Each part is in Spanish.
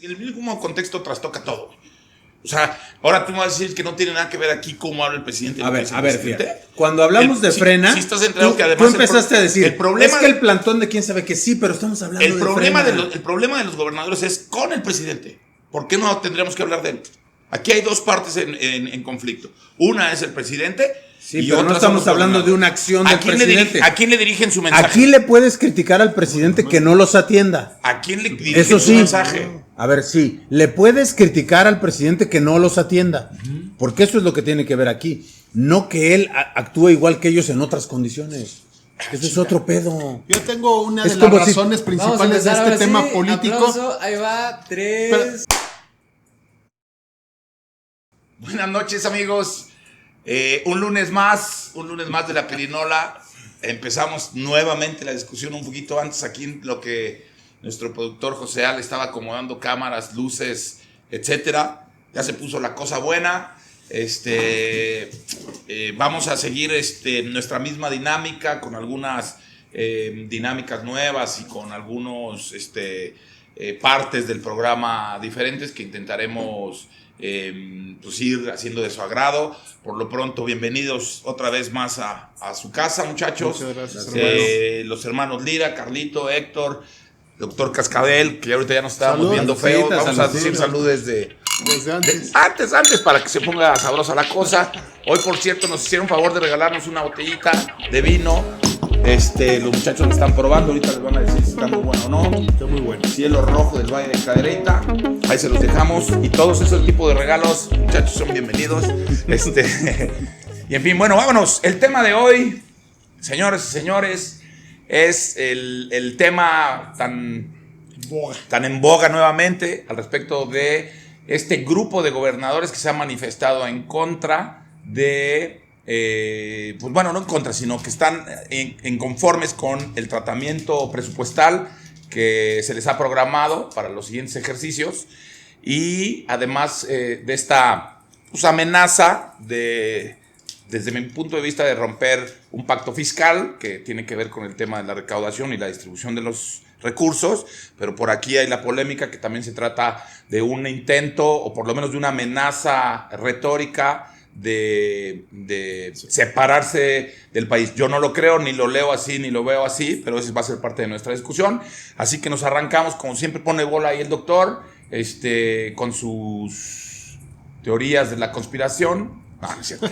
el mismo contexto trastoca todo. O sea, ahora tú me vas a decir que no tiene nada que ver aquí cómo habla el presidente. A ver, fíjate. Cuando hablamos de Frena, si estás enterado que además tú empezaste a decir, el problema es que el plantón de quién sabe que sí, pero estamos hablando de Frena. El problema de los gobernadores es con el presidente. ¿Por qué no tendríamos que hablar de él? Aquí hay dos partes en conflicto. Una es el presidente. Sí, pero no estamos hablando de una acción del presidente. ¿A quién le dirigen su mensaje? Aquí le puedes criticar al presidente que no los atienda. ¿A quién le dirigen su mensaje? A ver, sí, le puedes criticar al presidente que no los atienda, porque eso es lo que tiene que ver aquí, no que él actúe igual que ellos en otras condiciones. Eso es otro pedo. Yo tengo una de las razones principales de este tema político. Aplauso, ahí va, 3. Buenas noches, amigos. Un lunes más de la Pirinola. Empezamos nuevamente la discusión un poquito antes aquí en lo que nuestro productor José Al estaba acomodando cámaras, luces, etcétera. Ya se puso la cosa buena. Vamos a seguir nuestra misma dinámica con algunas dinámicas nuevas y con algunos partes del programa diferentes que intentaremos pues ir haciendo de su agrado. Por lo pronto, bienvenidos otra vez más a su casa, muchachos. Muchas gracias, los hermanos Lira, Carlito, Héctor, doctor Cascabel, que ahorita ya nos estábamos viendo feos. Vamos a decir salud desde antes para que se ponga sabrosa la cosa. Hoy, por cierto, nos hicieron favor de regalarnos una botellita de vino. Los muchachos lo están probando, ahorita les van a decir si está muy bueno o no. Está muy bueno. Cielo Rojo del Valle de Cadereyta, ahí se los dejamos. Y todos esos tipos de regalos, muchachos, son bienvenidos. Y en fin, bueno, vámonos. El tema de hoy, señores y señores, es el tema tan en boga nuevamente al respecto de este grupo de gobernadores que se ha manifestado en contra de... pues bueno, no en contra, sino que están inconformes con el tratamiento presupuestal que se les ha programado para los siguientes ejercicios y además de esta pues, amenaza desde mi punto de vista de romper un pacto fiscal que tiene que ver con el tema de la recaudación y la distribución de los recursos, pero por aquí hay la polémica que también se trata de un intento o por lo menos de una amenaza retórica de separarse del país. Yo no lo creo, ni lo leo así, ni lo veo así, pero eso va a ser parte de nuestra discusión. Así que nos arrancamos, como siempre pone bola ahí el doctor, con sus teorías de la conspiración. No, no es cierto.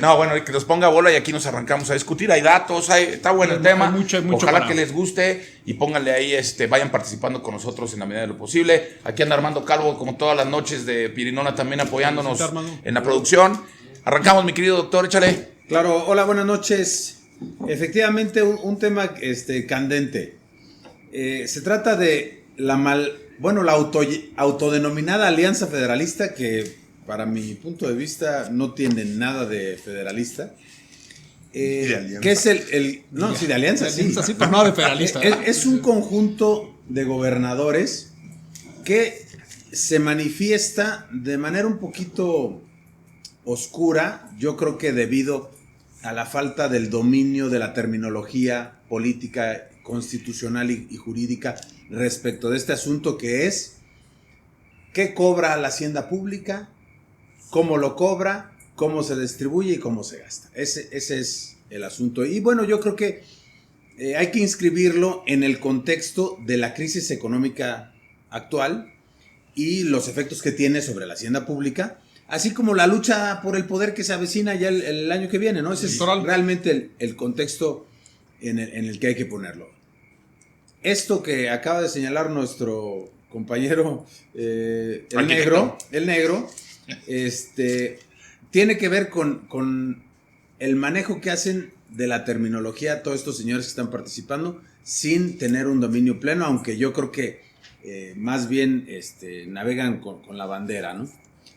No, bueno, que nos ponga bola y aquí nos arrancamos a discutir. Hay datos, está bueno el tema. Hay mucho Ojalá que les guste y pónganle ahí, vayan participando con nosotros en la medida de lo posible. Aquí anda Armando Calvo, como todas las noches de Pirinola, también apoyándonos en la producción. Arrancamos, mi querido doctor, échale. Claro, hola, buenas noches. Efectivamente, un tema candente. Se trata de la autodenominada Alianza Federalista, que para mi punto de vista no tiene nada de federalista. Que es de alianza, sí, pero no de federalista. Es un conjunto de gobernadores que se manifiesta de manera un poquito oscura, yo creo que debido a la falta del dominio de la terminología política, constitucional y jurídica respecto de este asunto, que es qué cobra la hacienda pública, cómo lo cobra, cómo se distribuye y cómo se gasta. Ese es el asunto. Y bueno, yo creo que hay que inscribirlo en el contexto de la crisis económica actual y los efectos que tiene sobre la hacienda pública, así como la lucha por el poder que se avecina ya el año que viene, ¿no? Ese es realmente el contexto en el que hay que ponerlo. Esto que acaba de señalar nuestro compañero el negro, tiene que ver con el manejo que hacen de la terminología todos estos señores que están participando sin tener un dominio pleno, aunque yo creo que más bien navegan con la bandera, ¿no?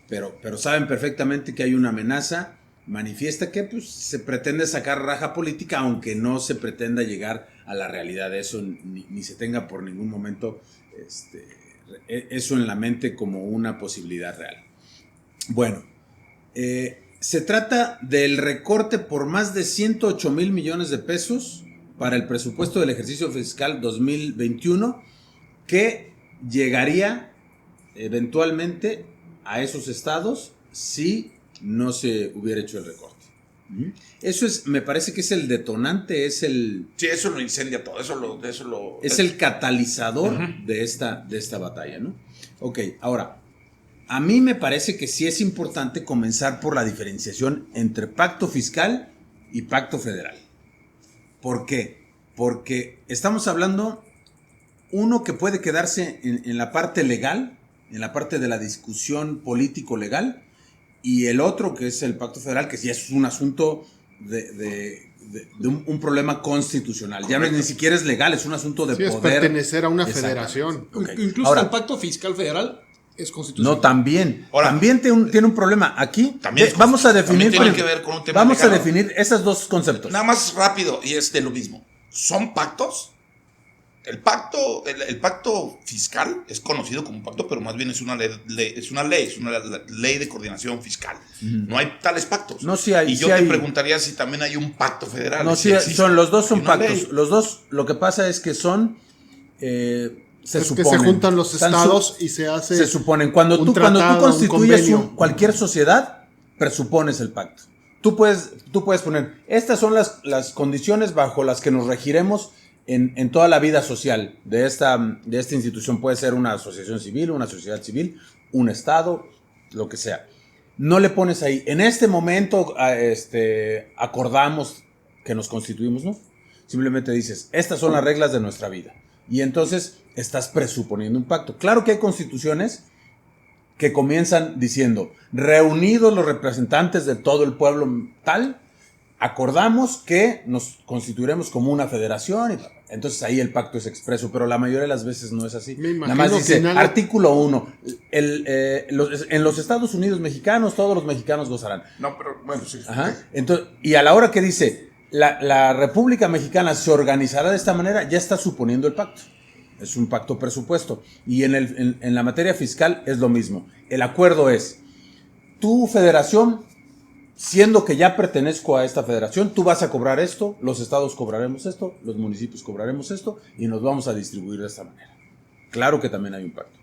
Pero saben perfectamente que hay una amenaza manifiesta que pues, se pretende sacar raja política, aunque no se pretenda llegar a la realidad de eso, ni se tenga por ningún momento eso en la mente como una posibilidad real. Bueno, se trata del recorte por más de 108 mil millones de pesos para el presupuesto del ejercicio fiscal 2021, que llegaría eventualmente a esos estados si no se hubiera hecho el recorte. Eso es, me parece que es el detonante, es el... Sí, eso lo incendia todo, es el catalizador de esta batalla, ¿no? Ok, ahora, a mí me parece que sí es importante comenzar por la diferenciación entre pacto fiscal y pacto federal. ¿Por qué? Porque estamos hablando, uno que puede quedarse en la parte legal, en la parte de la discusión político-legal, y el otro que es el pacto federal, que sí es un asunto de un problema constitucional. Ya no es, ni siquiera es legal, es un asunto de poder. Es pertenecer a una federación. Okay. Incluso ahora, el pacto fiscal federal es constitucional. No, también. Ahora, también tiene un problema. Aquí vamos a definir. Tiene que ver con un tema vamos legal, a definir esos dos conceptos. Nada más rápido, y es de lo mismo. ¿Son pactos? El pacto fiscal es conocido como pacto, pero más bien es una ley de coordinación fiscal. No hay tales pactos. No, sí hay. Y yo te preguntaría si también hay un pacto federal. No, sí, los dos son pactos. Ley. Los dos, lo que pasa es que son... que se juntan los estados y se hace... Se suponen. Cuando tú constituyes cualquier sociedad, presupones el pacto. Tú puedes poner, estas son las condiciones bajo las que nos regiremos en toda la vida social de esta institución. Puede ser una asociación civil, una sociedad civil, un estado, lo que sea. No le pones ahí, en este momento acordamos que nos constituimos, ¿no? Simplemente dices, estas son las reglas de nuestra vida. Y entonces estás presuponiendo un pacto. Claro que hay constituciones que comienzan diciendo, reunidos los representantes de todo el pueblo tal, acordamos que nos constituiremos como una federación. Y entonces ahí el pacto es expreso, pero la mayoría de las veces no es así. Nada más dice, artículo 1, en los Estados Unidos mexicanos, todos los mexicanos gozarán. No, pero bueno, sí. Ajá. Entonces, y a la hora que dice, la República Mexicana se organizará de esta manera, ya está suponiendo el pacto. Es un pacto presupuesto. Y en la materia fiscal es lo mismo. El acuerdo es, tu federación, siendo que ya pertenezco a esta federación, tú vas a cobrar esto, los estados cobraremos esto, los municipios cobraremos esto, y nos vamos a distribuir de esta manera. Claro que también hay un pacto.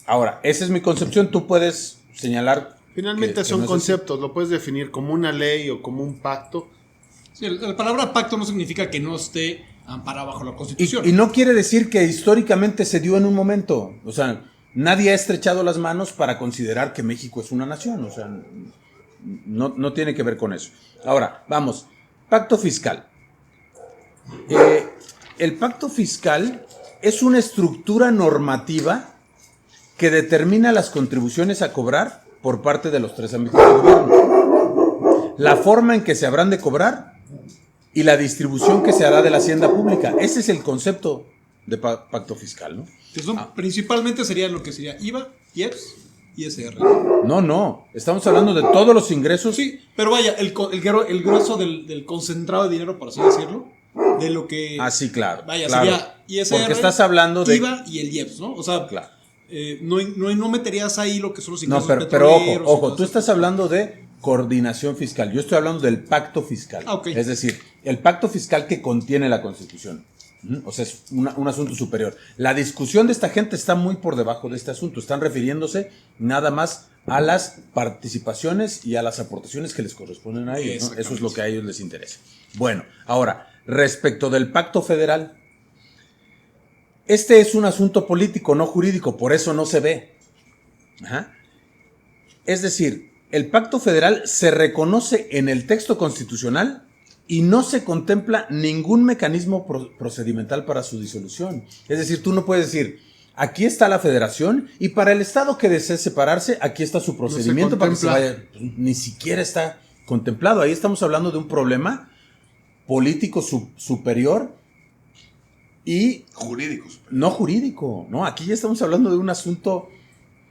Ahora, esa es mi concepción, tú puedes señalar... Finalmente son no conceptos, lo puedes definir como una ley o como un pacto. Sí, la palabra pacto no significa que no esté amparado bajo la Constitución. Y no quiere decir que históricamente se dio en un momento. O sea, nadie ha estrechado las manos para considerar que México es una nación. O sea, no tiene que ver con eso. Ahora, vamos, pacto fiscal. El pacto fiscal es una estructura normativa que determina las contribuciones a cobrar por parte de los tres ámbitos del gobierno. La forma en que se habrán de cobrar y la distribución que se hará de la hacienda pública. Ese es el concepto de pacto fiscal, ¿no? Principalmente sería lo que sería IVA, IEPS, ISR. No. Estamos hablando de todos los ingresos. Sí, pero vaya, el grueso del concentrado de dinero, por así decirlo, de lo que... Ah, sí, claro. Vaya, claro. Sería ISR, porque estás hablando de IVA y el IEPS, ¿no? O sea, claro. No meterías ahí lo que son los ingresos pero ojo, tú estás hablando de coordinación fiscal. Yo estoy hablando del pacto fiscal. Okay. Es decir, el pacto fiscal que contiene la Constitución. O sea, es un asunto superior. La discusión de esta gente está muy por debajo de este asunto. Están refiriéndose nada más a las participaciones y a las aportaciones que les corresponden a ellos, ¿no? Eso es lo que a ellos les interesa. Bueno, ahora, respecto del pacto federal, este es un asunto político, no jurídico, por eso no se ve. Ajá. Es decir, el pacto federal se reconoce en el texto constitucional y no se contempla ningún mecanismo procedimental para su disolución. Es decir, tú no puedes decir, aquí está la federación y para el estado que desee separarse, aquí está su procedimiento para que se vaya. Ni siquiera está contemplado. Ahí estamos hablando de un problema político superior y... Jurídicos. No jurídico, no. Aquí ya estamos hablando de un asunto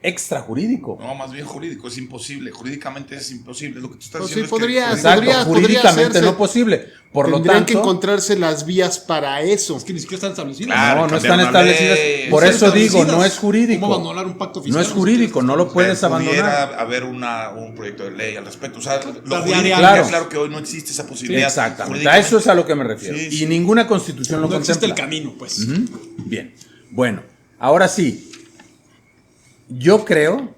extrajurídico. No, más bien jurídico, es imposible. Jurídicamente es imposible. Lo que tú estás pues diciendo sí, podría, es que... Exacto, jurídicamente no posible. Por lo tendrían tanto, que encontrarse las vías para eso. Es que ni siquiera están establecidas. Claro, no están establecidas. Por eso digo, no es jurídico. ¿Cómo abandonar un pacto fiscal? No es jurídico, no lo puedes abandonar. Pudiera haber un proyecto de ley al respecto. O sea, lo jurídico, claro que hoy no existe esa posibilidad. Exactamente, a eso es a lo que me refiero. Sí. Y ninguna constitución lo no contempla. existe el camino, pues. Bien, bueno, ahora sí. Yo creo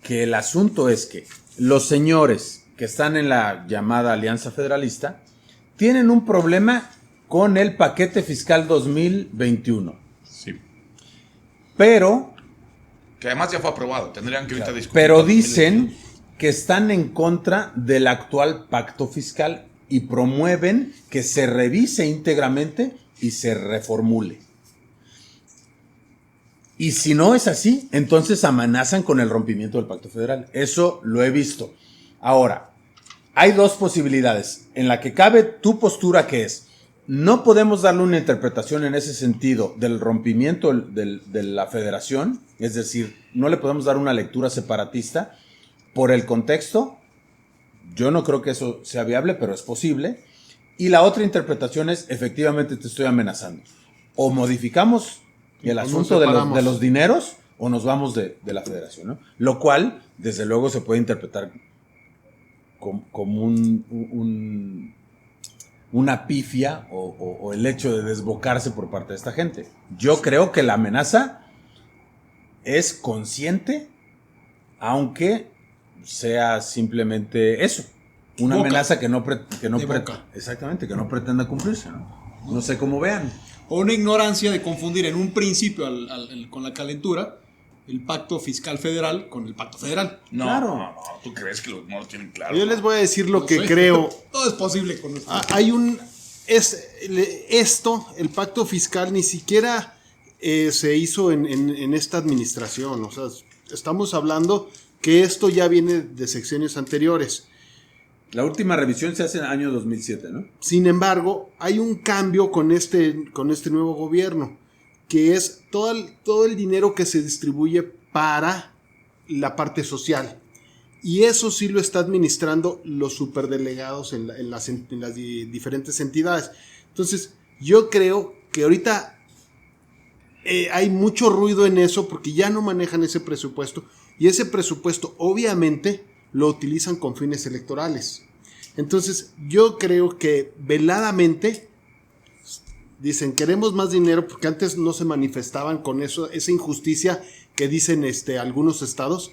que el asunto es que los señores que están en la llamada Alianza Federalista tienen un problema con el paquete fiscal 2021. Sí. Pero... Que además ya fue aprobado. Tendrían que ahorita discutir. Pero dicen que están en contra del actual pacto fiscal y promueven que se revise íntegramente y se reformule. Y si no es así, entonces amenazan con el rompimiento del pacto federal. Eso lo he visto. Ahora, hay dos posibilidades en la que cabe tu postura, que es: no podemos darle una interpretación en ese sentido del rompimiento de la federación, es decir, no le podemos dar una lectura separatista por el contexto. Yo no creo que eso sea viable, pero es posible. Y la otra interpretación es: efectivamente te estoy amenazando. O modificamos el asunto de los dineros o nos vamos de la federación, ¿no? Lo cual, desde luego, se puede interpretar como una pifia o el hecho de desbocarse por parte de esta gente. Yo creo que la amenaza es consciente, aunque sea simplemente eso, una amenaza que no pretenda cumplirse, ¿no? No sé cómo vean. O una ignorancia de confundir en un principio con la calentura el pacto fiscal federal con el pacto federal. No, Claro. no, ¿tú crees que no lo tienen claro? Yo les voy a decir lo No que sé. creo. Todo es posible con esto. Hay el pacto fiscal ni siquiera se hizo en esta administración. O sea, estamos hablando que esto ya viene de sexenios anteriores. La última revisión se hace en el año 2007, ¿no? Sin embargo, hay un cambio con este nuevo gobierno, que es todo el dinero que se distribuye para la parte social. Y eso sí lo está administrando los superdelegados en las diferentes entidades. Entonces, yo creo que ahorita hay mucho ruido en eso porque ya no manejan ese presupuesto. Y ese presupuesto, obviamente, lo utilizan con fines electorales. Entonces, yo creo que veladamente dicen: queremos más dinero, porque antes no se manifestaban con eso, esa injusticia que dicen algunos estados,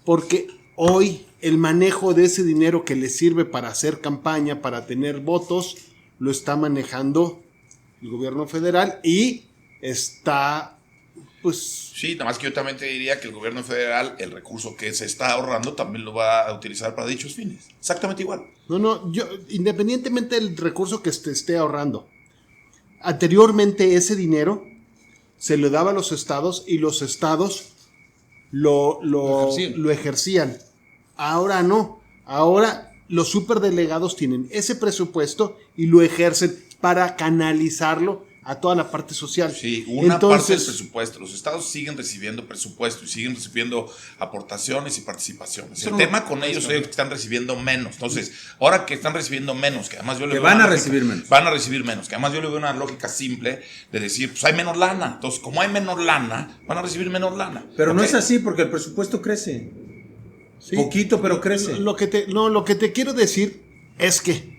porque hoy el manejo de ese dinero que les sirve para hacer campaña, para tener votos, lo está manejando el gobierno federal y está, pues... Sí, nada más que yo también te diría que el gobierno federal, el recurso que se está ahorrando, también lo va a utilizar para dichos fines. Exactamente igual. No, independientemente del recurso que esté ahorrando, anteriormente ese dinero se le daba a los estados y los estados lo ejercían. Ahora no. Ahora los superdelegados tienen ese presupuesto y lo ejercen para canalizarlo a toda la parte social. Sí, una parte del presupuesto. Los estados siguen recibiendo presupuesto y siguen recibiendo aportaciones y participaciones. El tema con ellos es que están recibiendo menos. Entonces, ahora que están recibiendo menos, que además yo le veo van a recibir menos. Van a recibir menos, que además yo le veo una lógica simple de decir, pues hay menos lana. Entonces, como hay menos lana, van a recibir menos lana. Pero no es así, porque el presupuesto crece. Sí. Poquito, pero crece. Lo que te quiero decir es que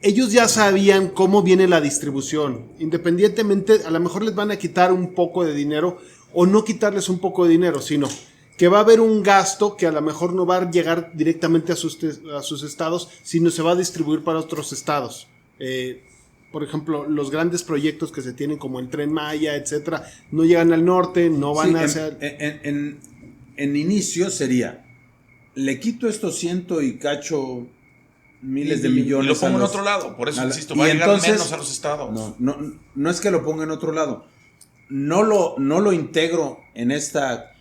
ellos ya sabían cómo viene la distribución. Independientemente, a lo mejor les van a quitar un poco de dinero o no quitarles un poco de dinero, sino que va a haber un gasto que a lo mejor no va a llegar directamente a sus estados, sino se va a distribuir para otros estados. Por ejemplo, los grandes proyectos que se tienen como el Tren Maya, etcétera, no llegan al norte, no van a ser... En inicio sería: le quito estos ciento y cacho miles de millones. Y lo pongo en otro lado. Por eso insisto, va a llegar menos a los estados. No es que lo ponga en otro lado. No lo integro en esta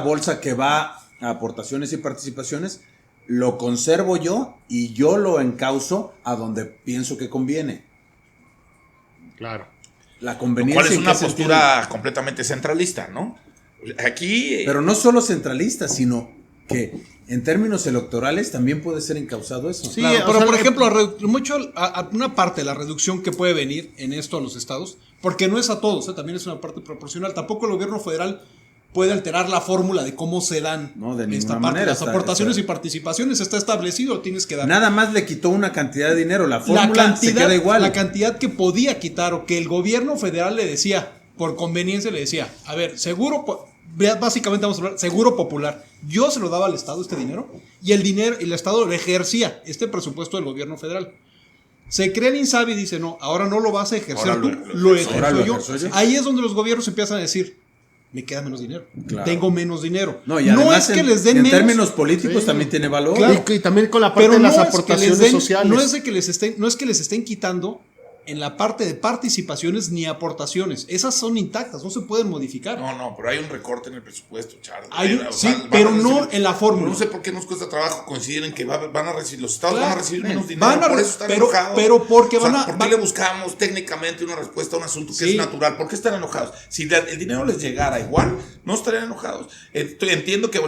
bolsa que va a aportaciones y participaciones. Lo conservo yo y yo lo encauzo a donde pienso que conviene. Claro. La conveniencia. ¿Cuál es una postura completamente centralista, no? Aquí. Pero no solo centralista, sino que en términos electorales también puede ser encausado eso. Sí, claro, pero por ejemplo, una parte de la reducción que puede venir en esto a los estados, porque no es a todos, también es una parte proporcional. Tampoco el gobierno federal puede alterar la fórmula de cómo se dan esta parte. Manera, las aportaciones y participaciones está establecido, tienes que dar. Nada más le quitó una cantidad de dinero, la fórmula se queda igual. La cantidad que podía quitar o que el gobierno federal le decía: por conveniencia le decía, a ver, básicamente vamos a hablar, seguro popular. Yo se lo daba al Estado este dinero y el Estado lo ejercía, este presupuesto del gobierno federal. Se crea el INSABI y dice, no, ahora no lo vas a ejercer Ahora tú, lo ejerzo yo. Ahí es donde los gobiernos empiezan a decir, me queda menos dinero, tengo menos dinero. No, y además es que les den en menos. términos políticos también tiene valor. Claro. Y también con la parte de las aportaciones sociales. No es que les estén quitando en la parte de participaciones ni aportaciones. Esas son intactas, no se pueden modificar. No, pero hay un recorte en el presupuesto, Charles. Pero no en la fórmula. No sé por qué nos cuesta trabajo coincidir en que van a recibir, los estados van a recibir menos dinero, por eso están enojados. Pero porque ¿por qué le buscamos técnicamente una respuesta a un asunto que es natural? ¿Por qué están enojados? Si el dinero les llegara igual, no estarían enojados. Entiendo que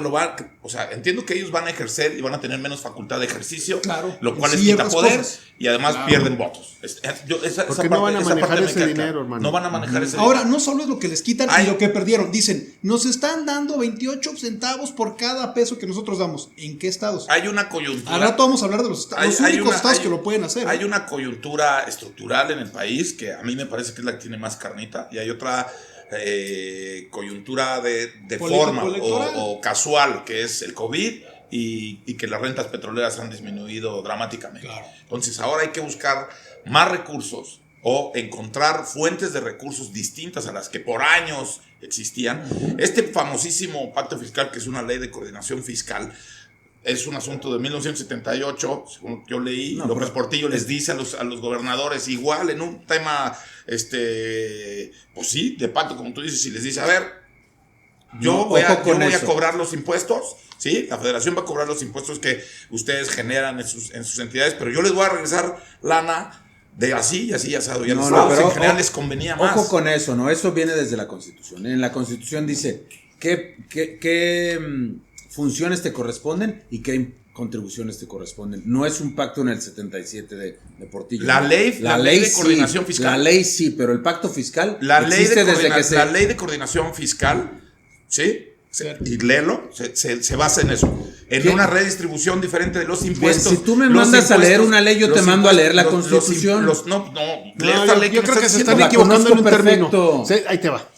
entiendo que ellos van a ejercer y van a tener menos facultad de ejercicio, lo cual les quita poder y además pierden votos. Porque no van a manejar ese dinero, hermano. No van a manejar ese dinero. Ahora, dinero. no solo es lo que les quitan y lo que perdieron. Dicen, nos están dando 28 centavos por cada peso que nosotros damos. ¿En qué estados? Hay una coyuntura. Al rato vamos a hablar de los únicos estados que lo pueden hacer. Hay una coyuntura estructural en el país que a mí me parece que es la que tiene más carnita. Y hay otra coyuntura de forma o casual, que es el COVID. Y que las rentas petroleras han disminuido dramáticamente. Claro. Entonces ahora hay que buscar más recursos o encontrar fuentes de recursos distintas a las que por años existían. Este famosísimo pacto fiscal, que es una ley de coordinación fiscal, es un asunto de 1978, según yo leí. López Portillo les dice a los gobernadores, igual en un tema, pues sí, de pacto, como tú dices, y les dice, a ver, yo voy a cobrar los impuestos. Sí, la federación va a cobrar los impuestos que ustedes generan en sus entidades, pero yo les voy a regresar lana de así y así y asado. Y a los estados en general les convenía más. Ojo con eso, ¿no? Eso viene desde la Constitución. En la Constitución dice qué funciones te corresponden y qué contribuciones te corresponden. No es un pacto en el 77 de Portillo. La ley de coordinación fiscal. La ley sí, pero el pacto fiscal la ley de coordinación fiscal, ¿sí? Y léelo, se basa en eso. En una redistribución diferente de los impuestos. Pues si tú me mandas a leer una ley, yo te mando a leer la Constitución. Yo creo que se están equivocando en un término. Ahí te va.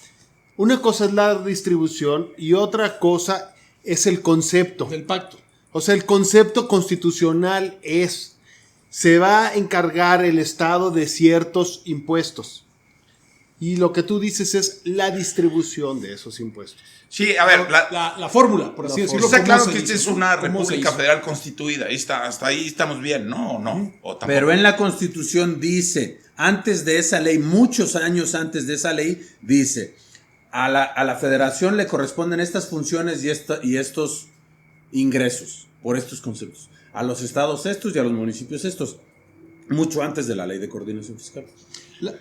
Una cosa es la distribución y otra cosa es el concepto del pacto. O sea, el concepto constitucional se va a encargar el Estado de ciertos impuestos. Y lo que tú dices es la distribución de esos impuestos. Sí, a ver, la fórmula, por así decirlo. Está claro que esta es una república federal constituida. Hasta ahí estamos bien, ¿no? Pero en la Constitución dice, antes de esa ley, muchos años antes de esa ley, dice, a la federación le corresponden estas funciones y estos ingresos por estos conceptos. A los estados estos y a los municipios estos. Mucho antes de la ley de coordinación fiscal.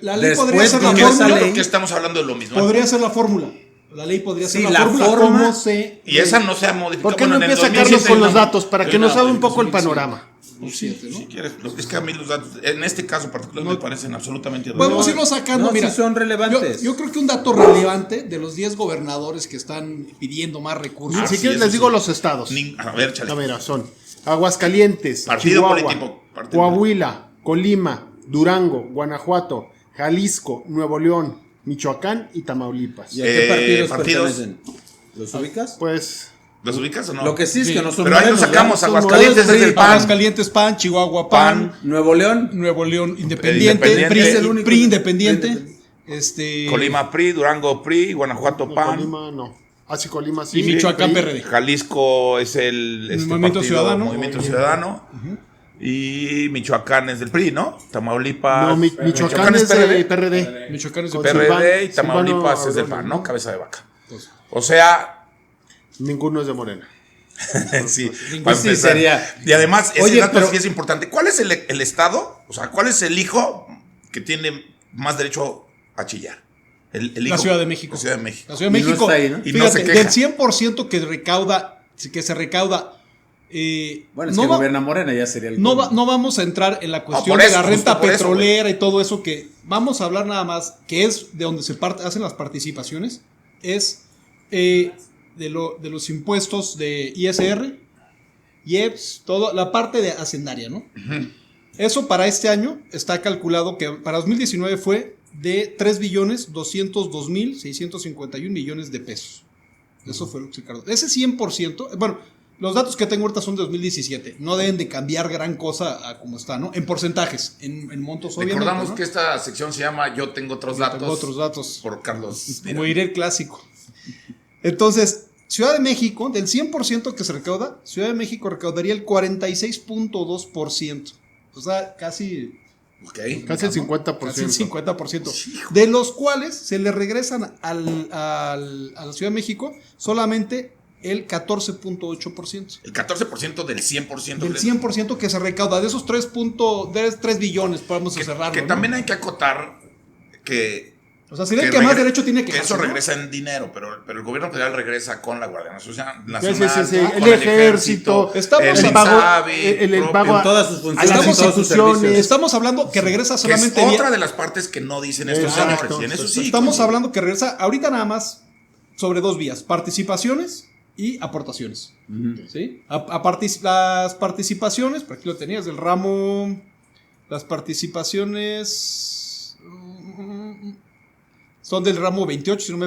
La ley podría ser la fórmula. Yo creo que estamos hablando de lo mismo. Podría ser la fórmula. La ley podría ser la fórmula. Y esa no se ha modificado. ¿Por qué no empieza a sacarnos con los datos para que nos haga un poco el panorama? Si quieres, es que a mí los datos, en este caso particular, me parecen absolutamente podemos irlo sacando. Mira, sí son relevantes. Yo creo que un dato relevante de los 10 gobernadores que están pidiendo más recursos. Si quieres les digo los estados. A ver, chale. A ver, son Aguascalientes, Chihuahua, Coahuila, Colima, Durango, Guanajuato, Jalisco, Nuevo León, Michoacán y Tamaulipas. ¿Y a qué partidos pertenecen? ¿Los ubicas? Pues... ¿Los ubicas o no? Lo que sí es que no son pero ahí nos sacamos Aguascalientes desde el PAN. Aguascalientes PAN, Chihuahua PAN, Nuevo León Independiente, PRI Independiente, Colima PRI, Durango PRI, Guanajuato PAN. Colima no. Sí, Colima sí. Y Michoacán PRD. Jalisco es el Movimiento Ciudadano. Movimiento Ciudadano. Y Michoacán es del PRI, ¿no? Tamaulipas. No, Michoacán es del PRD. Michoacán es del PRD y Tamaulipas es del PAN, ¿no? Cabeza de vaca. O sea, ninguno es de Morena. Sí, pues sí sería. Y además, ese dato sí es importante. ¿Cuál es el estado? O sea, ¿cuál es el hijo que tiene más derecho a chillar? La Ciudad de México. La Ciudad de México. La Ciudad de México. Y no está ahí, ¿no? Y no se queja. Del 100% que se recauda. Bueno, es que gobierna Morena, ya sería el no vamos a entrar en la cuestión de la renta petrolera y todo eso, que vamos a hablar nada más, que es de donde se hacen las participaciones, es de los impuestos de ISR, IEPS, toda la parte de hacendaria, ¿no? Uh-huh. Eso para este año está calculado que para 2019 fue de 3.202.651 millones de pesos. Eso fue lo que se recaudó. Ese 100%, bueno, los datos que tengo ahorita son de 2017. No deben de cambiar gran cosa a como está, ¿no? En porcentajes, en montos, obviamente. Recordamos, ¿no?, que que esta sección se llama Yo tengo otros datos. tengo otros datos. Por Carlos. Como diré el clásico. Entonces, Ciudad de México, del 100% que se recauda, Ciudad de México recaudaría el 46.2%. O sea, casi Okay. Casi el 50%. Casi el 50%. De los cuales se le regresan a la Ciudad de México solamente el 14.8%. El 14% del 100%. Del 100% que se recauda. De esos 3 billones, podemos cerrarlo. Que ¿no? también hay que acotar que... O sea, sería el que más derecho tiene que eso ¿no? regresa en dinero, pero el gobierno federal regresa con la Guardia Nacional, Sí. con El ejército, estamos el pago en todas sus funciones, a las en todos sus instituciones. servicios. Estamos hablando que regresa que es solamente otra de las partes que no dicen estos Exacto. señores. Y en eso sí. Estamos hablando que regresa ahorita nada más sobre 2 vías: participaciones y aportaciones. ¿Sí? Las participaciones, por aquí lo tenías, del ramo. Las participaciones son del ramo 28, si no me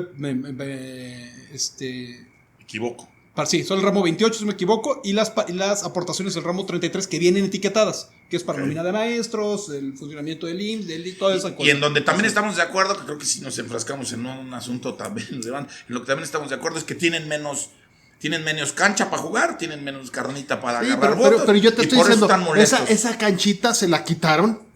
equivoco. sí, son el ramo 28, si no me equivoco, y las aportaciones del ramo 33 que vienen etiquetadas, que es para nómina de maestros, el funcionamiento del IMSS, toda esa cosa. Y en donde también estamos de acuerdo, que creo que si nos enfrascamos en un asunto también relevante, en lo que también estamos de acuerdo es que tienen menos cancha para jugar, tienen menos carnita para Sí, agarrar votos, pero yo te y estoy por eso diciendo, están molestos. esa canchita se la quitaron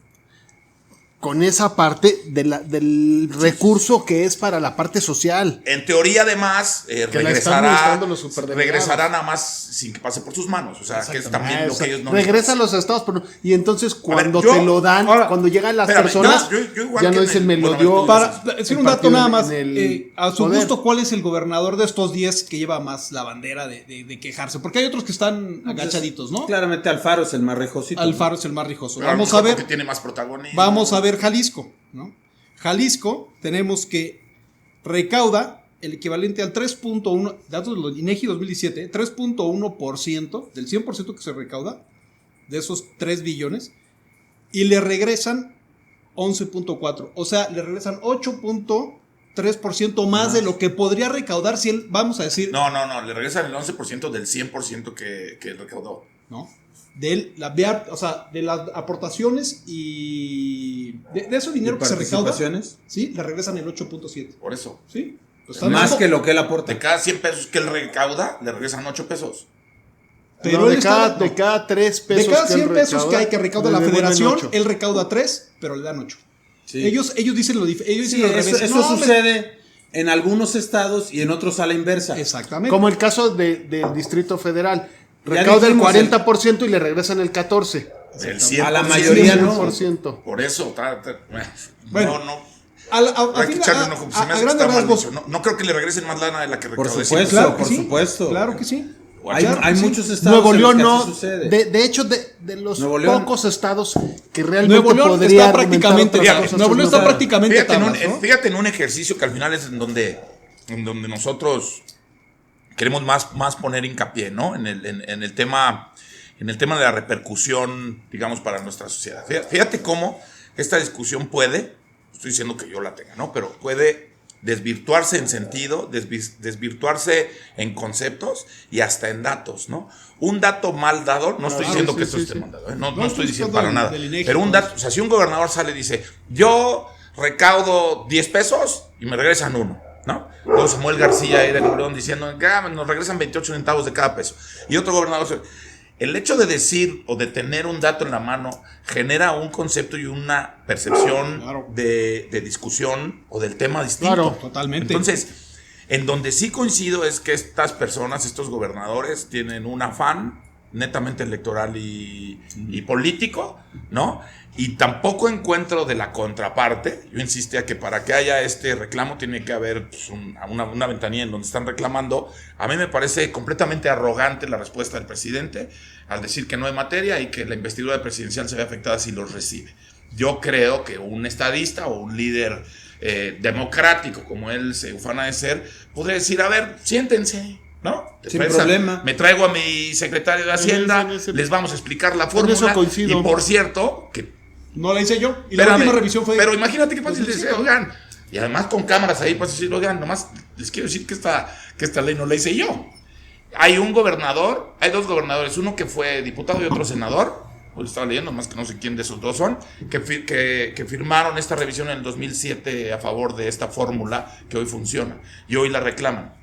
con esa parte del recurso que es para la parte social. En teoría, además, la están administrando los superdelegados. regresará nada más sin que pase por sus manos. O sea, que es también lo que ellos no... Regresa a los estados, pero y entonces cuando yo- te lo dan, ahora, cuando llegan las espérame, personas, yo igual ya que no en dicen el- me lo bueno, dio. Para decir un dato partido nada más, en el a su poder. gusto, ¿cuál es el gobernador de estos 10 que lleva más la bandera de quejarse? Porque hay otros que están agachaditos, ¿no? Claramente Alfaro es el más rejosito. Alfaro es el más rijoso. Pero Vamos lo a mejor ver. porque tiene más protagonismo. Vamos a ver Jalisco, ¿no? Jalisco, tenemos que recauda el equivalente al 3.1, datos de INEGI 2017, 3.1% del 100% que se recauda, de esos 3 billones, y le regresan 11.4, o sea, le regresan 8.3% más de lo que podría recaudar si él, vamos a decir, No, le regresan el 11% del 100% que recaudó. ¿no? De las aportaciones y de ese dinero que se recauda, participaciones, ¿sí? Le regresan el 8.7. Por eso. ¿Sí? Pues más que lo que él aporta. De cada 100 pesos que él recauda, le regresan 8 pesos. Pero No, él de cada 3 pesos de cada que 100 él pesos que hay que recauda le la devuelven federación, 8. él recauda 3, pero le dan 8. Sí. Ellos dicen lo diferente. Sí, eso sucede en algunos estados y en otros a la inversa. Exactamente. Como el caso del Distrito Federal. Ya Recauda el dijimos 40% y le regresan el 14%. El 100%. A la mayoría no. 100%. Por eso. Bueno, no. A Hay que echarle un ojo, se me hace que grandes está mal rasgos, dicho. No creo que le regresen más lana de la que Por recaudó. supuesto, claro que por sí, supuesto. Claro que sí. Hay muchos estados Nuevo en los León que no. así sucede. De hecho, de los Nuevo León. pocos estados que realmente Nuevo León podría está prácticamente, argumentar otras cosas, Nuevo León no. está prácticamente tablas, ¿no? Fíjate en un ejercicio que al final es en donde nosotros queremos más poner hincapié, ¿no? En el tema de la repercusión, digamos, para nuestra sociedad. Fíjate cómo esta discusión puede, estoy diciendo que yo la tenga, ¿no? Pero puede desvirtuarse en sentido, desvirtuarse en conceptos y hasta en datos, ¿no? Un dato mal dado, no estoy diciendo que esto esté mal dado, ¿eh? No estoy diciendo para nada, pero un dato, o sea, si un gobernador sale y dice, yo recaudo 10 pesos y me regresan 1, ¿no? Luego Samuel García ahí de Nuevo León diciendo, nos regresan 28 centavos de cada peso, y otro gobernador... El hecho de decir o de tener un dato en la mano genera un concepto y una percepción Claro. de discusión o del tema distinto. Claro, totalmente. Entonces, en donde sí coincido es que estas personas, estos gobernadores, tienen un afán netamente electoral y político, ¿no? Y tampoco encuentro de la contraparte. Yo insistía que para que haya este reclamo tiene que haber pues, una ventanilla en donde están reclamando. A mí me parece completamente arrogante la respuesta del presidente al decir que no hay materia y que la investidura presidencial se ve afectada si los recibe. Yo creo que un estadista o un líder democrático como él se ufana de ser, podría decir, a ver, siéntense, ¿no? Sin problema. Me traigo a mi secretario de Hacienda, En ese- les vamos a explicar la eso fórmula. coincido. Y por cierto, que No la hice yo. Y la Espérame, última revisión fue... Pero imagínate qué fácil Pues, decir, oigan, y además con cámaras ahí, pues decir, oigan, nomás les quiero decir que esta ley no la hice yo. Hay dos gobernadores, uno que fue diputado y otro senador, hoy estaba leyendo, más que no sé quién de esos dos son, que firmaron esta revisión en el 2007 a favor de esta fórmula que hoy funciona, y hoy la reclaman.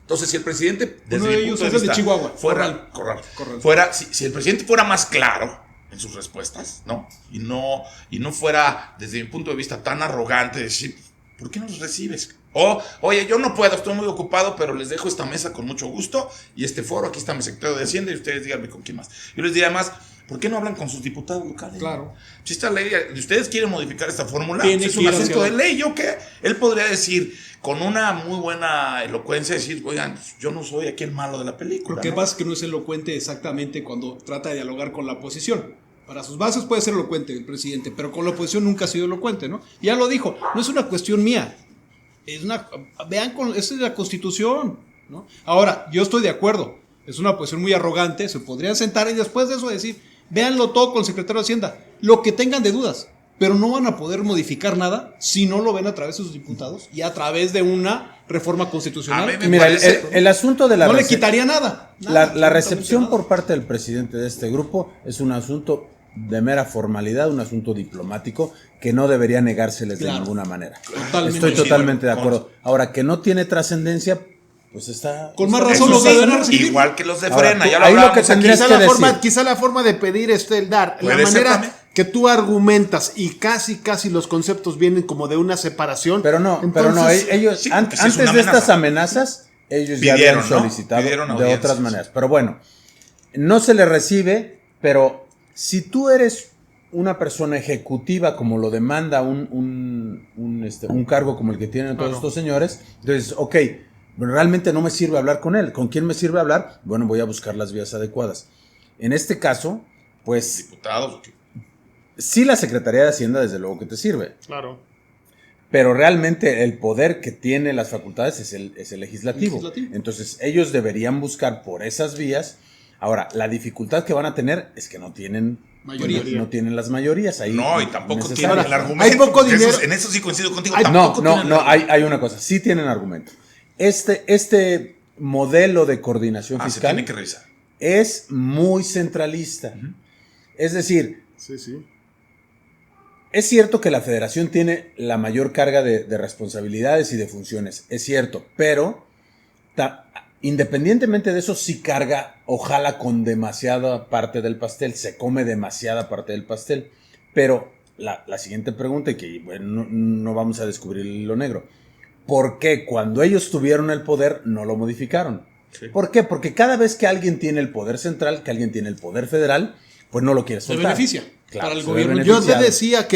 Entonces, si el presidente, desde Uno de mi ellos punto es de el de vista, Chihuahua, Corral. Si el presidente fuera más claro en sus respuestas, ¿no? Y no fuera, desde mi punto de vista, tan arrogante, de decir, ¿por qué no los recibes? O, oye, yo no puedo, estoy muy ocupado, pero les dejo esta mesa con mucho gusto y este foro, aquí está mi secretario de Hacienda y ustedes díganme con quién más. Yo les diría además, ¿por qué no hablan con sus diputados locales? Claro. Si esta ley, ustedes quieren modificar esta fórmula, Tiene es que un ir asunto hacia de ley. ¿Yo qué? Él podría decir, con una muy buena elocuencia, decir, oigan, yo no soy aquí el malo de la película. Lo que ¿no? pasa es que no es elocuente exactamente cuando trata de dialogar con la oposición. Para sus bases puede ser elocuente el presidente, pero con la oposición nunca ha sido elocuente, ¿no? Ya lo dijo, no es una cuestión mía. Esa es la Constitución, ¿no? Ahora, yo estoy de acuerdo. Es una posición muy arrogante, se podrían sentar y después de eso decir, véanlo todo con el secretario de Hacienda, lo que tengan de dudas, pero no van a poder modificar nada si no lo ven a través de sus diputados y a través de una reforma constitucional. A mí me Mira, parece- el asunto de la no le quitaría nada. La absolutamente recepción nada. por parte del presidente de este grupo es un asunto de mera formalidad, un asunto diplomático que no debería negárseles de Claro. ninguna manera. Totalmente. Estoy Sí, totalmente de con- acuerdo. Ahora, que no tiene trascendencia, pues está... Con más está- razón Eso los sí, deben recibir. igual que los de Ahora, Frena, tú- ya lo ahí lo que hablábamos aquí. tendrías que Quizá la forma de pedir el dar, la Puede ser manera también. que tú argumentas y casi los conceptos vienen como de una separación. Pero no, Entonces, ellos, sí, porque sí es antes una de estas amenaza. amenazas, ellos ya Pidieron, habían ¿no? solicitado Pidieron de audiencias. otras maneras. Pero bueno, no se le recibe, pero si tú eres una persona ejecutiva como lo demanda un cargo como el que tienen todos estos señores, entonces, ok, realmente no me sirve hablar con él. ¿Con quién me sirve hablar? Bueno, voy a buscar las vías adecuadas. En este caso, pues Diputados, ¿qué? sí, la Secretaría de Hacienda desde luego que te sirve. Claro. Pero realmente el poder que tiene las facultades es el legislativo. Legislativo. Entonces ellos deberían buscar por esas vías. Ahora, la dificultad que van a tener es que no tienen Mayoría. no tienen las mayorías ahí. No, y tampoco necesarias. tienen el Ahora, argumento. hay poco porque dinero. en eso sí coincido contigo. Hay- tampoco No, tienen el argumento. hay una cosa. Sí tienen argumento. Este modelo de coordinación Se fiscal tiene que revisar. es muy centralista. Es decir, Sí. es cierto que la federación tiene la mayor carga de responsabilidades y de funciones, es cierto, pero independientemente de eso sí carga o jala con demasiada parte del pastel, se come demasiada parte del pastel, pero la siguiente pregunta, y que bueno, no vamos a descubrir el hilo negro, ¿por qué cuando ellos tuvieron el poder no lo modificaron? Sí. ¿Por qué? Porque cada vez que alguien tiene el poder central, que alguien tiene el poder federal, pues no lo quiere Se soltar. beneficia Claro, para el se ve gobierno. Yo te beneficiado. decía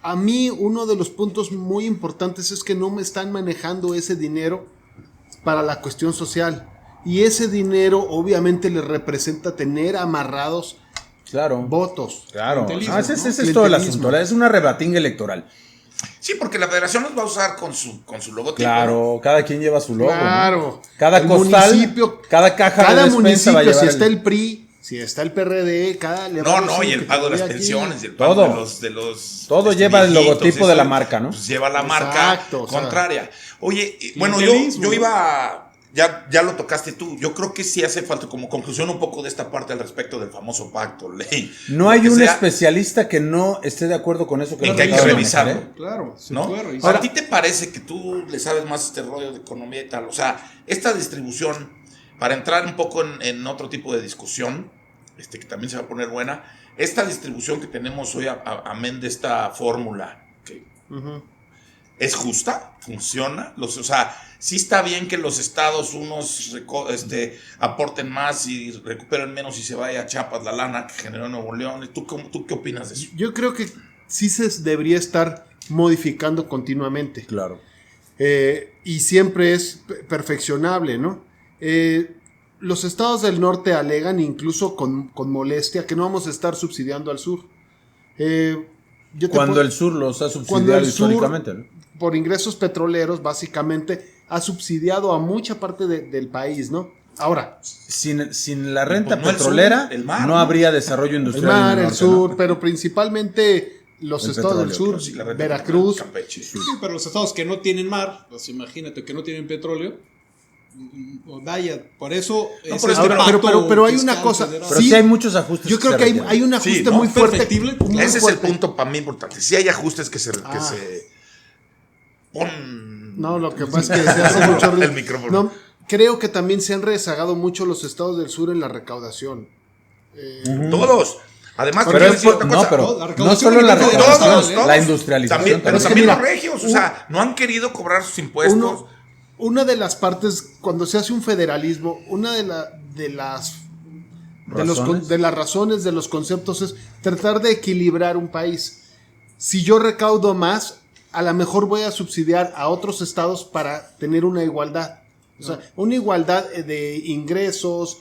a mí uno de los puntos muy importantes es que no me están manejando ese dinero para la cuestión social. Y ese dinero obviamente le representa tener amarrados Claro. votos. Claro. Clientelismo, Ese ¿no? es todo el Clientelismo. asunto. Es una rebatinga electoral. Sí, porque la federación los va a usar con su logotipo. Claro, cada quien lleva su logo. Claro. ¿no? Cada El costal, municipio, cada caja cada de despensa va a municipio, si llevar está el PRI, si está el PRD, le va a No, decir y el que pago de las todavía aquí. pensiones, y el pago Todo. de los Todo lleva el viejitos, logotipo eso, de la marca, ¿no? Pues lleva la marca Exacto, o sea, contraria. Oye, bueno, clientelismo, yo ¿no? iba... Ya lo tocaste tú. Yo creo que sí hace falta como conclusión un poco de esta parte al respecto del famoso pacto, ley. No hay Que un sea- especialista que no esté de acuerdo con eso. En nos que hay que acaba de revisarlo. manejar, ¿eh? Claro, se ¿No? puede revisar. ¿A ti te parece que tú le sabes más este rollo de economía y tal? O sea, esta distribución, para entrar un poco en otro tipo de discusión, que también se va a poner buena, esta distribución que tenemos hoy, amén de esta fórmula, que ¿es justa? ¿Funciona? O sea, sí está bien que los estados unos aporten más y recuperen menos y se vaya a Chiapas la lana que generó Nuevo León. ¿Tú qué opinas de eso? Yo creo que sí se debería estar modificando continuamente. Claro. Y siempre es perfeccionable, ¿no? Los estados del norte alegan, incluso con molestia, que no vamos a estar subsidiando al sur. Cuando el sur los ha Cuando subsidiado el sur, históricamente, ¿no? por ingresos petroleros, básicamente, ha subsidiado a mucha parte del país, ¿no? Ahora, Sin la renta pues no el petrolera, sur, el mar, no ¿no? habría desarrollo el industrial. mar, en el norte, sur, ¿no? pero principalmente los El estados del petróleo, sur, Sí, la renta Veracruz. Campeche. Sí, pero los estados que no tienen mar, pues imagínate que no tienen petróleo, vaya, por eso No, es por eso, este Ahora, pacto pero hay fiscal una cosa, federal. Pero Sí, sí hay muchos ajustes. Yo creo que hay un ajuste Sí, ¿no? muy fuerte. Perfectible. muy Ese es el fuerte. punto para mí importante. Si hay ajustes que se Ah. pon No, lo que pasa es que se hace mucho ruido. el micrófono. No, creo que también se han rezagado mucho los estados del sur en la recaudación. Todos. Además, Pero te quiero es decir por- otra no, cosa. pero La no recaudación solo la a nivel recaudación, federal, todos. la industrialización También, pero Pero es que también los mira, regios, o sea, no han querido cobrar sus impuestos. Una de las partes, cuando se hace un federalismo, una de las ¿Razones? de las razones, de los conceptos es tratar de equilibrar un país. Si yo recaudo más, a lo mejor voy a subsidiar a otros estados para tener una igualdad. O sea, una igualdad de ingresos,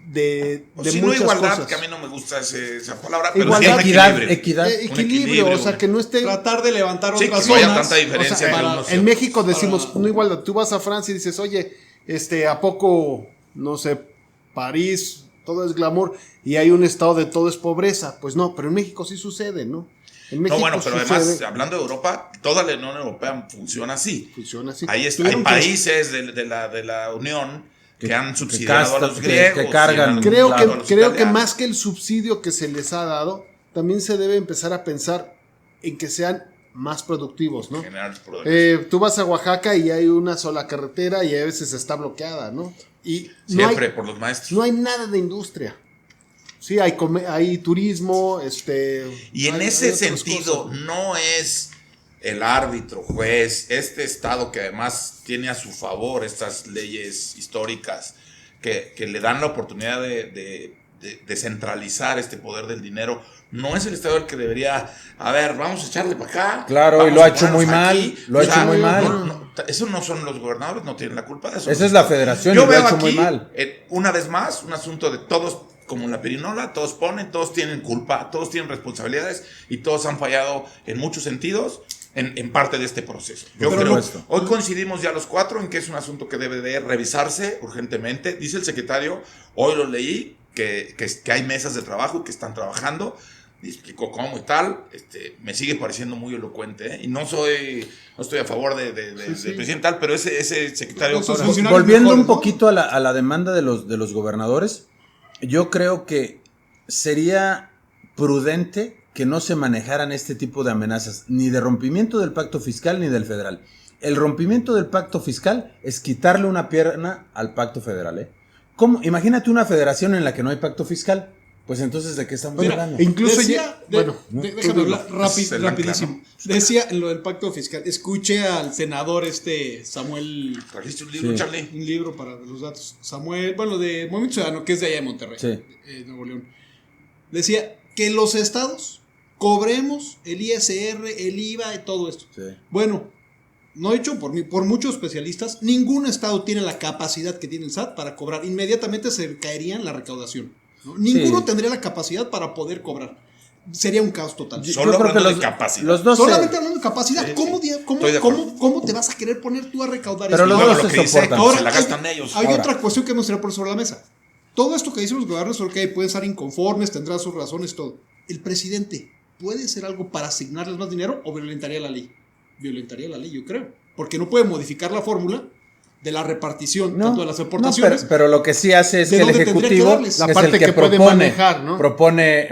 de Si no muchas igualdad, cosas. que a mí no me gusta esa palabra, pero Igualdad. sí un Equidad, equilibrio. equidad. Un Equilibrio, equilibrio, o sea, güey. que no esté... Tratar de levantar Sí, otras que no haya zonas. tanta diferencia O sea, entre para- unos y en México decimos para- no igualdad. Tú vas a Francia y dices, oye, ¿a poco, no sé, París, todo es glamour y hay un estado de todo es pobreza? Pues no, pero en México sí sucede, ¿no? En México No, bueno, pero además, sucede. hablando de Europa, toda la Unión Europea funciona así. Funciona así. Hay Tuvieron que- países de la Unión que han subsidiado a los que griegos. cargan. y han Creo ayudado a los que italianos. más que el subsidio que se les ha dado, también se debe empezar a pensar en que sean más productivos, ¿no? Generar productos. Tú vas a Oaxaca y hay una sola carretera y a veces está bloqueada, ¿no? Y Siempre por los maestros. no hay nada de industria. Sí, hay turismo, Y en hay ese otras sentido, cosas. no es el árbitro, juez, este Estado que además tiene a su favor estas leyes históricas que le dan la oportunidad de descentralizar este poder del dinero. No es el Estado el que debería, a ver, vamos a echarle para acá. Claro, vamos y lo a ha hecho muy ponernos mal, aquí. lo ha O sea, hecho muy mal. eso no son los gobernadores, no tienen la culpa de eso. Esa es la federación Yo y lo ha veo hecho aquí, muy mal. una vez más, un asunto de todos, como la pirinola, todos ponen, todos tienen culpa, todos tienen responsabilidades y todos han fallado en muchos sentidos en parte de este proceso. Yo Por creo, supuesto. hoy coincidimos ya los cuatro en que es un asunto que debe de revisarse urgentemente. Dice el secretario, hoy lo leí, que hay mesas de trabajo y que están trabajando. Y explicó cómo y tal. Me sigue pareciendo muy elocuente, ¿eh? Y no estoy a favor del presidente tal, pero ese secretario... Esos ahora- funcionarios Volviendo mejores, un ¿no? poquito a la demanda de los gobernadores, yo creo que sería prudente que no se manejaran este tipo de amenazas, ni de rompimiento del pacto fiscal ni del federal. El rompimiento del pacto fiscal es quitarle una pierna al pacto federal, ¿eh? ¿Cómo? Imagínate una federación en la que no hay pacto fiscal. Pues entonces, ¿de qué estamos Mira, hablando? Incluso Decía, bueno, déjame hablar Es el rapidísimo. Decía en lo del pacto fiscal. Escuché al senador Samuel, ¿Trajiste un libro, Sí. Charlie? un libro para los datos. Samuel, bueno, de Movimiento Ciudadano, que es de allá de Monterrey, Sí. Nuevo León. Decía que los estados cobremos el ISR, el IVA y todo esto. Sí. Bueno, no hecho por mí, por muchos especialistas, ningún estado tiene la capacidad que tiene el SAT para cobrar. Inmediatamente se caería en la recaudación, ¿no? Ninguno Sí. tendría la capacidad para poder cobrar. Sería un caos total. Solo hablando de capacidad. los dos Solamente hablando de capacidad, Sí, ¿cómo, sí. cómo, Estoy de acuerdo. cómo te vas a querer poner tú a recaudar Pero esto? los Luego dos lo se que dice, soportan. ahora, se la gastan ellos. Hay Ahora. otra cuestión que me gustaría poner sobre la mesa. Todo esto que dicen los gobiernos, ok, pueden estar inconformes, tendrán sus razones, todo. El presidente puede hacer algo para asignarles más dinero o violentaría la ley. Violentaría la ley, yo creo. Porque no puede modificar la fórmula de la repartición, tanto de las aportaciones. pero lo que sí hace es ¿De que el dónde tendría que Ejecutivo darles? es La parte el que que puede propone, manejar, ¿no? propone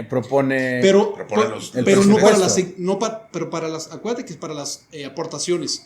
pero Propone los- el pero no para presupuesto. las pero para las, acuérdate que es para las aportaciones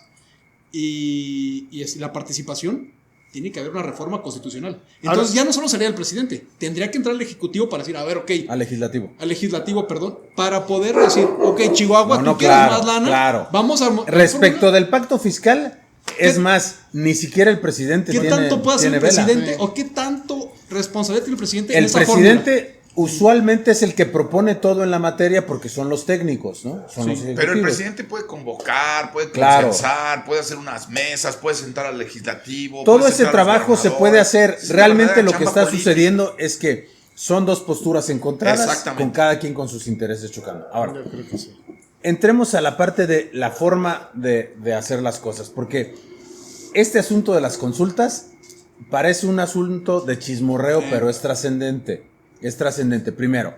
y la participación tiene que haber una reforma constitucional. Entonces Ahora- ya no solo sería el presidente, tendría que entrar el ejecutivo para decir, a ver, ok, al legislativo. al legislativo, perdón, para poder decir, ok, Chihuahua, No, tú quieres claro, más lana, claro. vamos a Respecto del pacto fiscal, es más, ni siquiera el presidente ¿qué tiene, tanto puede hacer el tiene vela. presidente o qué tanto responsabilidad tiene el presidente en El esa presidente usualmente es el que propone todo en la materia porque son los técnicos, ¿no? Son los Pero el ejecutivos. presidente puede convocar, puede Claro. consensar, puede hacer unas mesas, puede sentar al legislativo. Todo puede ese sentar a los trabajo se puede gobernadores. hacer. Es una Realmente verdadera lo que chamba está política. sucediendo es que son dos posturas encontradas Exactamente. con cada quien con sus intereses chocando. Ahora, yo creo que sí. entremos a la parte de la forma de hacer las cosas, porque este asunto de las consultas parece un asunto de chismorreo, pero es trascendente. Es trascendente. Primero,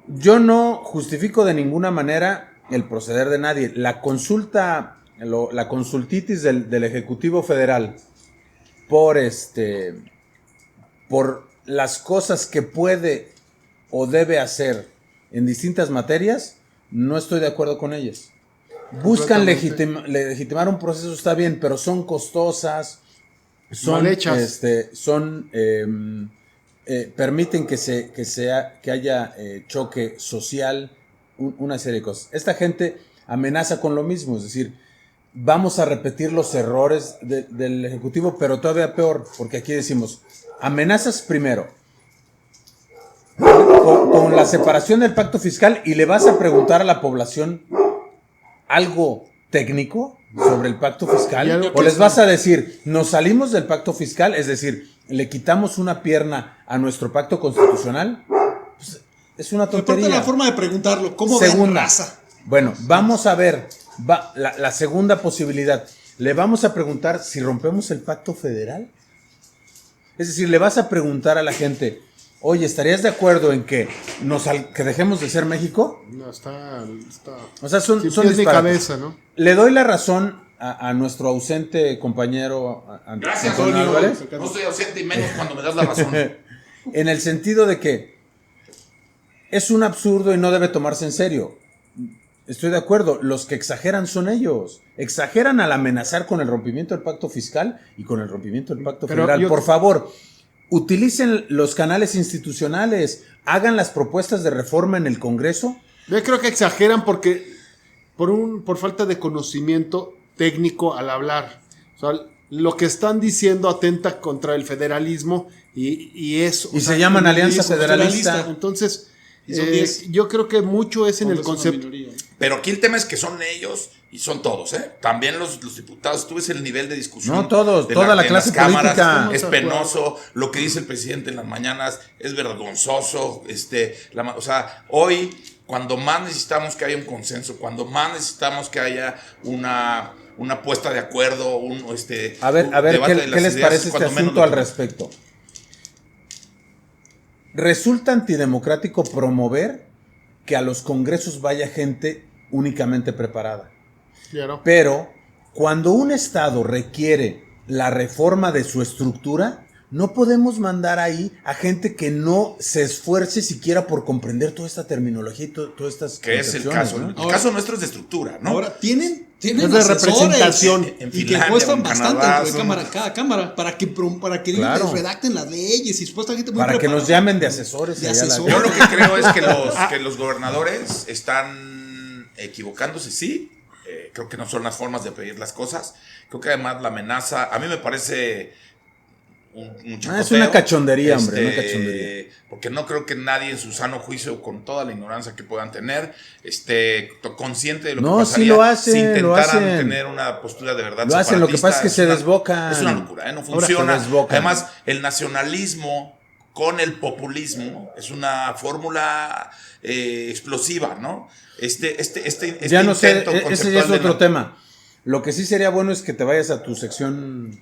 yo no justifico de ninguna manera el proceder de nadie. La consultitis del Ejecutivo Federal por las cosas que puede o debe hacer en distintas materias, no estoy de acuerdo con ellas. Buscan legitimar un proceso, está bien, pero son costosas, son mal hechas. Permiten que haya choque social, una serie de cosas. Esta gente amenaza con lo mismo, es decir, vamos a repetir los errores del Ejecutivo, pero todavía peor, porque aquí decimos, amenazas primero con la separación del pacto fiscal y le vas a preguntar a la población algo técnico sobre el pacto fiscal, o les vas a decir, nos salimos del pacto fiscal, es decir, le quitamos una pierna a nuestro pacto constitucional. Pues, es una tontería. Aparte la forma de preguntarlo, ¿cómo Segunda, ven raza? bueno, vamos a ver la segunda posibilidad. Le vamos a preguntar si rompemos el pacto federal. Es decir, le vas a preguntar a la gente, oye, ¿estarías de acuerdo en que dejemos de ser México? No, está O sea, son pies ni disparates. cabeza, ¿no? Le doy la razón a nuestro ausente compañero Gracias, Antonio Antonio. Álvarez, No estoy ausente y menos cuando me das la razón. en el sentido de que es un absurdo y no debe tomarse en serio. Estoy de acuerdo, los que exageran son ellos. Exageran al amenazar con el rompimiento del pacto fiscal y con el rompimiento del pacto federal. Por favor, utilicen los canales institucionales, hagan las propuestas de reforma en el Congreso. Yo creo que exageran porque por falta de conocimiento técnico al hablar. O sea, lo que están diciendo atenta contra el federalismo y eso. Y se llaman Alianza Federalista. Entonces, Y son 10. yo creo que mucho es en el Hombres son una concepto. minoría. Pero aquí el tema es que son ellos y son todos, ¿eh? También los diputados, tú ves el nivel de discusión. No todos, de toda la en clase las cámaras, política. es penoso, lo que dice el presidente en las mañanas es vergonzoso, o sea, hoy, cuando más necesitamos que haya un consenso, cuando más necesitamos que haya una puesta de acuerdo, A ver, ¿qué les parece este asunto al respecto? Resulta antidemocrático promover que a los congresos vaya gente únicamente preparada. Claro. Pero cuando un Estado requiere la reforma de su estructura, no podemos mandar ahí a gente que no se esfuerce siquiera por comprender toda esta terminología y todas estas Que es el concepciones, caso. ¿no? El caso nuestro es de estructura, ¿no? Ahora, tienen Es de asesores representación. En y que Finlandia, cuestan en bastante Canadá, dentro de cámara, cada cámara para que Claro. les redacten las leyes y supuestamente muy Para que preparados. nos llamen de asesores. De allá a la- asesores. Yo lo que creo es que los gobernadores están equivocándose, sí. Creo que no son las formas de pedir las cosas. Creo que además la amenaza, a mí me parece un chacoteo. Es una cachondería, hombre, una cachondería. Porque no creo que nadie en su sano juicio, con toda la ignorancia que puedan tener, esté consciente de lo No, que sí pasaría lo hacen, si lo intentaran hacen. tener una postura de verdad Lo hacen, lo que pasa es que se una- desbocan. Es una locura, no Ahora funciona. se desbocan. Además, el nacionalismo con el populismo es una fórmula explosiva, ¿no? Ya no sé, intento ese ya es conceptual de otro tema. Lo que sí sería bueno es que te vayas a tu sección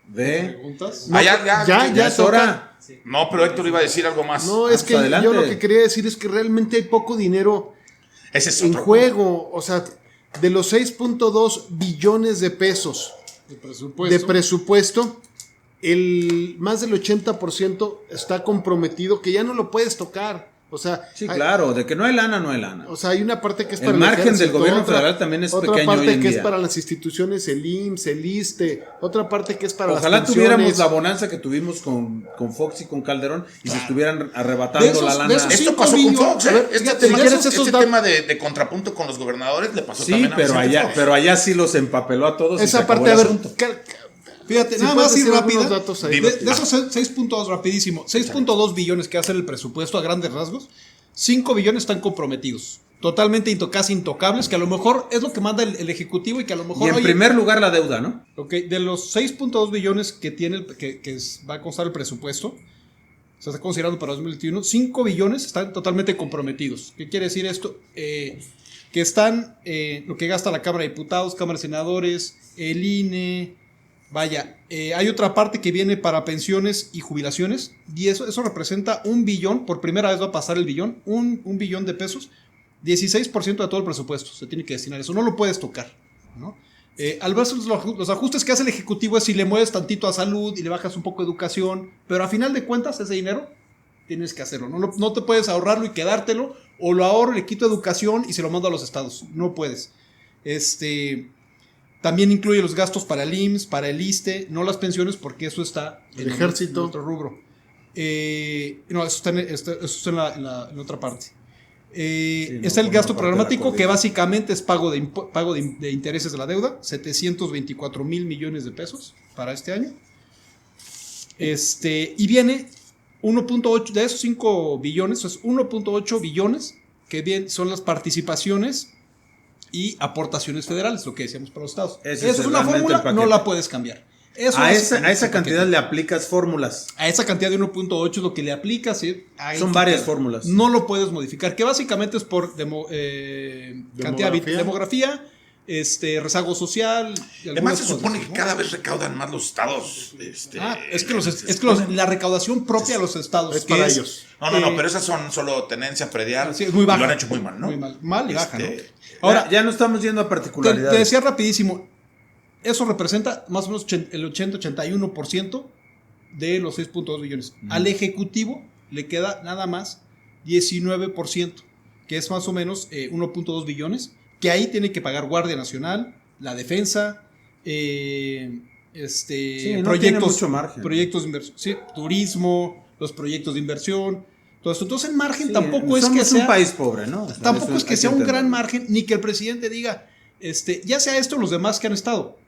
de... ¿Preguntas? Ah, ya Ya es hora. No, pero Héctor iba a decir algo más. No, es pues que adelante. yo lo que quería decir es que realmente hay poco dinero Ese es en otro juego. O sea, de los 6.2 billones de pesos de presupuesto, más del 80% está comprometido que ya no lo puedes tocar. O sea, Sí, claro, de que no hay lana, no hay lana. O sea, hay una parte que es El para margen ejército, del gobierno federal también es otra pequeño parte hoy en que día. es para las instituciones, el IMSS, el ISSSTE, otra parte que es para Ojalá las pensiones. tuviéramos la bonanza que tuvimos con Fox y con Calderón y se estuvieran arrebatando De esos- la de lana. esos Esto 5 pasó con billones. Fox, A ver, Este fíjate, tema, si quieres esos datos- tema de contrapunto con los gobernadores le pasó Sí, también a pero Vicente allá, Fox. pero allá sí los empapeló a todos. y se Esa acabó parte, el a ver, asunto. Fíjate, Si nada puedes más y decir rápido. algunos datos ahí. De esos 6.2 rapidísimo, 6.2 billones que hace el presupuesto a grandes rasgos, 5 billones están comprometidos. Totalmente casi intocables, que a lo mejor es lo que manda el Ejecutivo y que a lo mejor... Y en oye, primer lugar la deuda, ¿no? ok, de los 6.2 billones que tiene va a costar el presupuesto, se está considerando para 2021, 5 billones están totalmente comprometidos. ¿Qué quiere decir esto? Que están lo que gasta la Cámara de Diputados, Cámara de Senadores, el INE, Vaya, hay otra parte que viene para pensiones y jubilaciones, y eso representa 1 billón, por primera vez va a pasar el billón, un billón de pesos, 16% de todo el presupuesto se tiene que destinar a eso, no lo puedes tocar, ¿no? Al ver los ajustes que hace el Ejecutivo es si le mueves tantito a salud y le bajas un poco de educación, pero a final de cuentas ese dinero tienes que hacerlo, no te puedes ahorrarlo y quedártelo, o lo ahorro, le quito educación y se lo mando a los estados, no puedes. También incluye los gastos para el IMSS, para el ISSSTE, no las pensiones porque eso está el ejército. En otro rubro. No, eso está en la otra parte. Está el gasto programático que básicamente es pago de intereses de la deuda, 724,000 millones de pesos para este año. Y viene 1.8 de esos 5 billones, es 1.8 billones que son las participaciones y aportaciones federales, lo que decíamos para los estados. Esa es una fórmula, no la puedes cambiar. A esa cantidad le aplicas fórmulas. A esa cantidad de 1.8 es lo que le aplicas. Son varias fórmulas. No lo puedes modificar, que básicamente es por cantidad de demografía, rezago social. Además se supone que cada vez recaudan más los estados. La recaudación propia de los estados es para ellos. No, pero esas son solo tenencia predial. Sí, es muy baja. Y lo han hecho muy mal, ¿no? Muy mal y baja, ¿no? Ahora, ya no estamos yendo a particularidades. Te decía rapidísimo, eso representa más o menos el 80-81% de los 6.2 billones. Al Ejecutivo le queda nada más 19%, que es más o menos 1.2 billones, que ahí tiene que pagar Guardia Nacional, la Defensa, no tiene mucho margen. Proyectos de inversión, sí, turismo, los proyectos de inversión, todo esto. Entonces el margen tampoco es que sea un país pobre, ¿no? Tampoco es que sea un gran margen, ni que el presidente diga, ya sea esto los demás que han estado,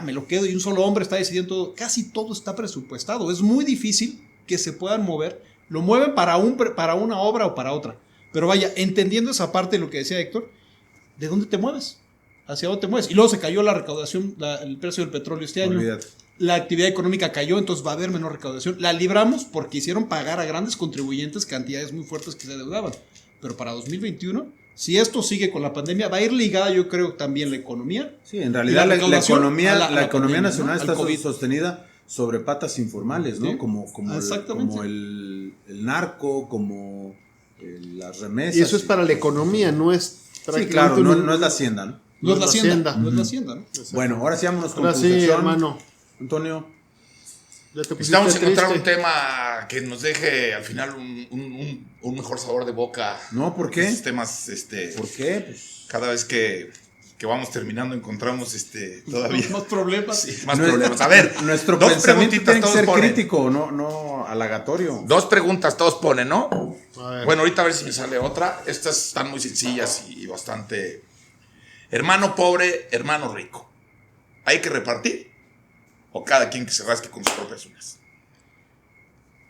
me lo quedo y un solo hombre está decidiendo todo. Casi todo está presupuestado. Es muy difícil que se puedan mover. Lo mueven para una obra o para otra. Pero vaya, entendiendo esa parte de lo que decía Héctor, ¿de dónde te mueves? ¿Hacia dónde te mueves? Y luego se cayó la recaudación, el precio del petróleo este año. Olvídate. La actividad económica cayó, entonces va a haber menor recaudación. La libramos porque hicieron pagar a grandes contribuyentes cantidades muy fuertes que se adeudaban. Pero para 2021, si esto sigue con la pandemia, va a ir ligada, yo creo, también la economía. Sí, en realidad la economía pandemia, nacional, ¿no?, está COVID. sostenida sobre patas informales, ¿no? Sí, Como el narco, como las remesas. Y eso es para la economía, no es... Sí, claro, no es la hacienda, ¿no? No es la hacienda. No es la hacienda, ¿no? Bueno, ahora sí vámonos con ahora sí, hermano. Antonio. Necesitamos encontrar un tema que nos deje al final un mejor sabor de boca. No, ¿por qué? Estos temas, ¿Por qué? Pues, cada vez que vamos terminando encontramos todavía más problemas. Sí, más problemas. A ver, nuestro dos pensamiento preguntitas tiene que todos ser ponen. crítico, no halagatorio. 2 preguntas todos ponen, ¿no? A ver. Bueno, ahorita a ver si me sale otra. Estas están muy sencillas y bastante. Hermano pobre, hermano rico. ¿Hay que repartir? ¿O cada quien que se rasque con sus propias uñas?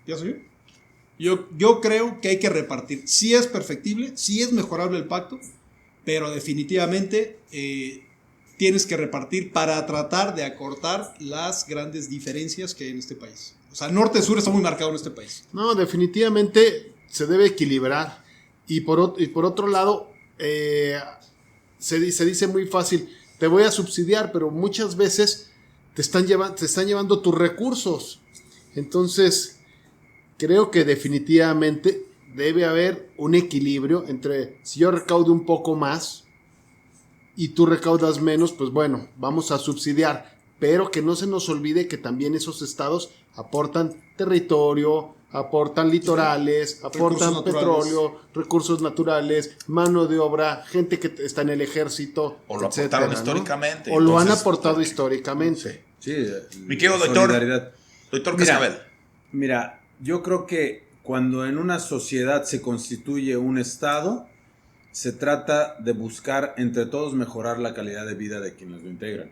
¿Ya soy yo creo que hay que repartir. Sí es perfectible, sí es mejorable el pacto, pero definitivamente tienes que repartir para tratar de acortar las grandes diferencias que hay en este país. O sea, norte-sur está muy marcado en este país. No, definitivamente se debe equilibrar. Y por otro lado, se dice muy fácil, te voy a subsidiar, pero muchas veces te están llevando tus recursos. Entonces, creo que definitivamente debe haber un equilibrio entre si yo recaudo un poco más y tú recaudas menos, pues bueno, vamos a subsidiar. Pero que no se nos olvide que también esos estados aportan territorio, aportan litorales, aportan petróleo, recursos naturales, mano de obra, gente que está en el ejército, O lo etcétera, aportaron ¿no? históricamente. O lo han entonces, aportado históricamente. Sí, Mi querido doctor. solidaridad. Doctor Mira, Cascabel. Mira, yo creo que cuando en una sociedad se constituye un estado, se trata de buscar entre todos mejorar la calidad de vida de quienes lo integran.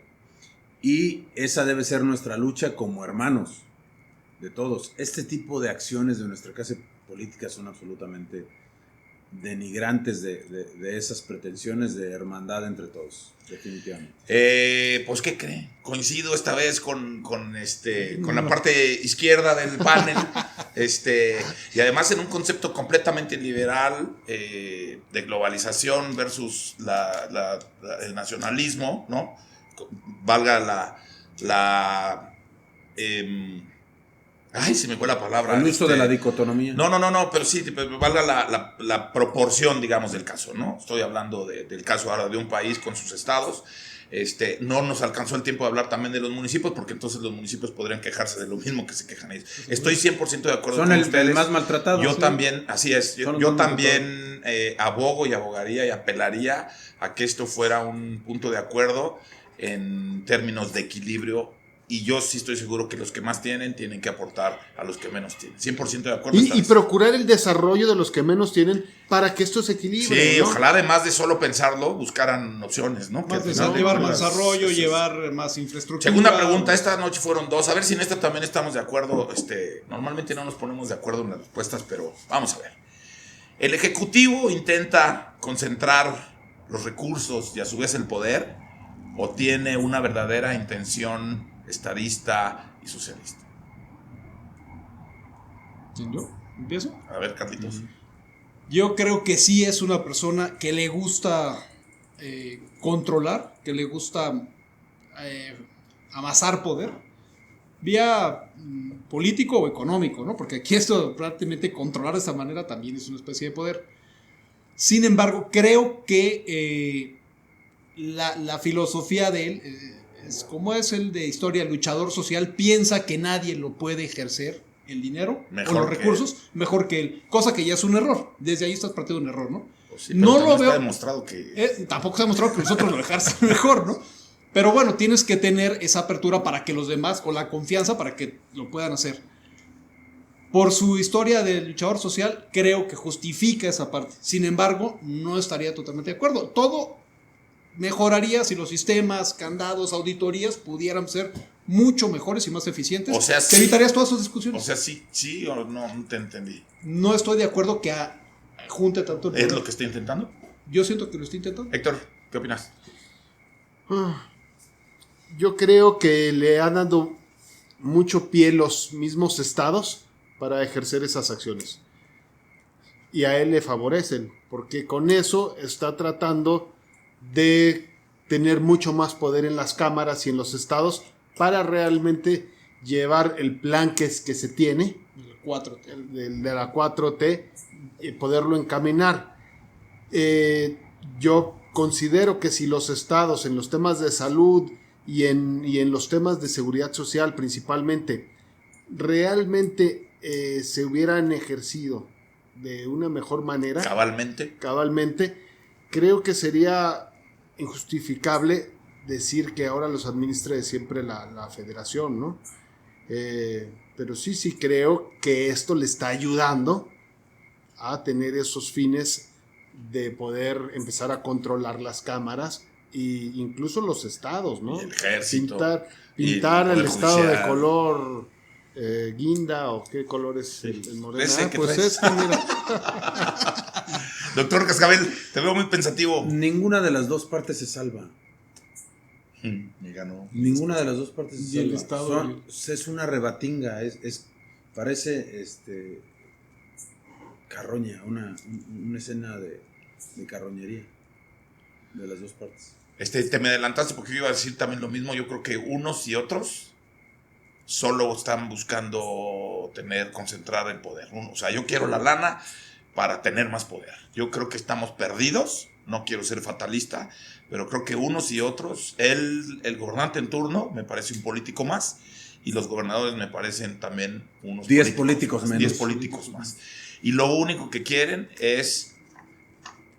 Y esa debe ser nuestra lucha como hermanos de todos. Este tipo de acciones de nuestra clase política son absolutamente denigrantes de esas pretensiones de hermandad entre todos, definitivamente. Pues, ¿qué cree? Coincido esta vez con la parte izquierda del panel, y además en un concepto completamente liberal, de globalización versus el nacionalismo, ¿no? Valga Ay, se me fue la palabra. El uso de la dicotomía. No, pero sí, valga la proporción, digamos, del caso, ¿no? Estoy hablando del caso ahora de un país con sus estados. No nos alcanzó el tiempo de hablar también de los municipios, porque entonces los municipios podrían quejarse de lo mismo que se quejan ellos. Estoy 100% de acuerdo con ustedes. Son el más maltratado. Yo también, así es, yo también abogo y abogaría y apelaría a que esto fuera un punto de acuerdo en términos de equilibrio. Y yo sí estoy seguro que los que más tienen que aportar a los que menos tienen. 100% de acuerdo. Y procurar el desarrollo de los que menos tienen para que esto se equilibre. Sí, ¿no? ojalá además de solo pensarlo, buscaran opciones, ¿no? Llevar más desarrollo, llevar más infraestructura. Segunda pregunta, esta noche fueron 2. A ver si en esta también estamos de acuerdo. Normalmente no nos ponemos de acuerdo en las respuestas, pero vamos a ver. El Ejecutivo intenta concentrar los recursos y a su vez el poder, o tiene una verdadera intención estadista y socialista. ¿Yo? ¿Empiezo? A ver, Carlitos. Yo creo que sí es una persona que le gusta controlar, que le gusta amasar poder, vía político o económico, ¿no? Porque aquí esto prácticamente controlar de esta manera también es una especie de poder. Sin embargo, creo que la filosofía de él, como es el de historia, luchador social, piensa que nadie lo puede ejercer, el dinero mejor o los recursos, mejor que él, cosa que ya es un error. Desde ahí estás partiendo de un error, ¿no? Pues sí, no lo veo. Está demostrado que tampoco se ha demostrado que nosotros lo dejamos mejor, ¿no? Pero bueno, tienes que tener esa apertura para que los demás, o la confianza para que lo puedan hacer. Por su historia de luchador social, creo que justifica esa parte. Sin embargo, no estaría totalmente de acuerdo. Todo mejoraría si los sistemas, candados, auditorías pudieran ser mucho mejores y más eficientes. O sea, te evitarías todas esas discusiones. O sea, sí o no te entendí. No estoy de acuerdo que junte tanto el poder. ¿Es lo que está intentando? Yo siento que lo está intentando. Héctor, ¿qué opinas? Yo creo que le han dado mucho pie los mismos estados para ejercer esas acciones. Y a él le favorecen, porque con eso está tratando de tener mucho más poder en las cámaras y en los estados para realmente llevar el plan que se tiene, El 4T. el de la 4T, y poderlo encaminar. Yo considero que si los estados en los temas de salud y en los temas de seguridad social principalmente realmente se hubieran ejercido de una mejor manera, cabalmente, creo que sería injustificable decir que ahora los administre siempre la federación, ¿no? Pero sí creo que esto le está ayudando a tener esos fines de poder empezar a controlar las cámaras e incluso los estados, ¿no? Y el ejército. Pintar el estado judicial de color guinda, o qué color es el moreno. Ese que pues traes. mira. Doctor Cascabel, te veo muy pensativo. Ninguna de las dos partes se salva. Me ganó. Ninguna de las dos partes se Y salva. el estado Es una rebatinga, parece carroña, una escena de carroñería de las dos partes. Te me adelantaste porque yo iba a decir también lo mismo. Yo creo que unos y otros solo están buscando concentrar el poder. O sea, yo quiero la lana para tener más poder. Yo creo que estamos perdidos. No quiero ser fatalista, pero creo que unos y otros, el gobernante en turno me parece un político más, y los gobernadores me parecen también unos 10 políticos menos. 10 políticos más. Y lo único que quieren es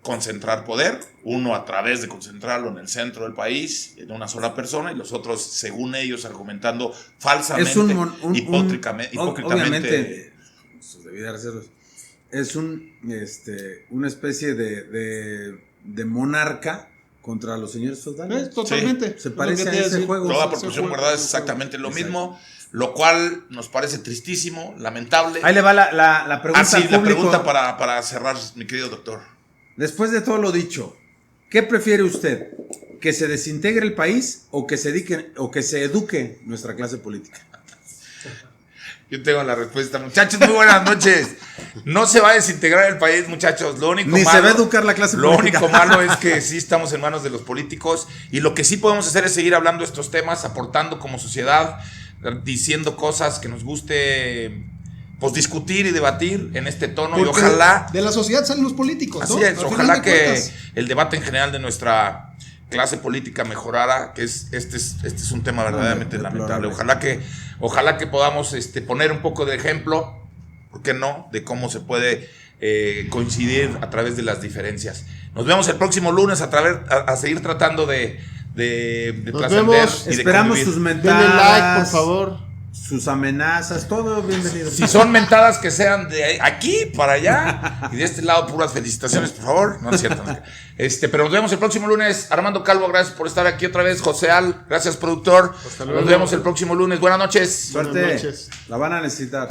concentrar poder, uno a través de concentrarlo en el centro del país, en una sola persona, y los otros, según ellos, argumentando falsamente, hipócritamente. Obviamente, es una especie de monarca contra los señores feudales. Totalmente. Sí, se parece a ese juego. Toda proporción guardada es exactamente lo mismo, lo cual nos parece tristísimo, lamentable. Ahí le va la pregunta al público. La pregunta para cerrar, mi querido doctor. Después de todo lo dicho, ¿qué prefiere usted? ¿Que se desintegre el país o que se eduque nuestra clase política? Yo tengo la respuesta. Muchachos, muy buenas noches. No se va a desintegrar el país, muchachos. Lo único Ni malo, se va a educar la clase Lo política. único malo es que sí estamos en manos de los políticos y lo que sí podemos hacer es seguir hablando de estos temas, aportando como sociedad, diciendo cosas que nos guste, pues discutir y debatir en este tono. Porque y ojalá de la sociedad salen los políticos, ¿no? así es, Al final ojalá de que cuentas. el debate en general de nuestra clase política mejorara, que este es un tema verdaderamente lamentable. Ojalá que podamos poner un poco de ejemplo, ¿por qué no?, de cómo se puede coincidir a través de las diferencias. Nos vemos el próximo lunes a seguir tratando de Nos trascender vemos. y de Esperamos convivir. sus mentadas. Denle like, por favor. Sus amenazas, todo bienvenido. Si son mentadas, que sean de aquí para allá y de este lado puras felicitaciones, por favor. No es cierto. Pero nos vemos el próximo lunes. Armando Calvo, gracias por estar aquí otra vez. José Al, gracias, productor. Hasta luego. Nos vemos el próximo lunes. Buenas noches. Suerte. Buenas noches. La van a necesitar.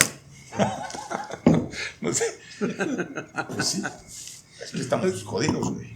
No sé. Pues sí. Es que estamos jodidos, güey.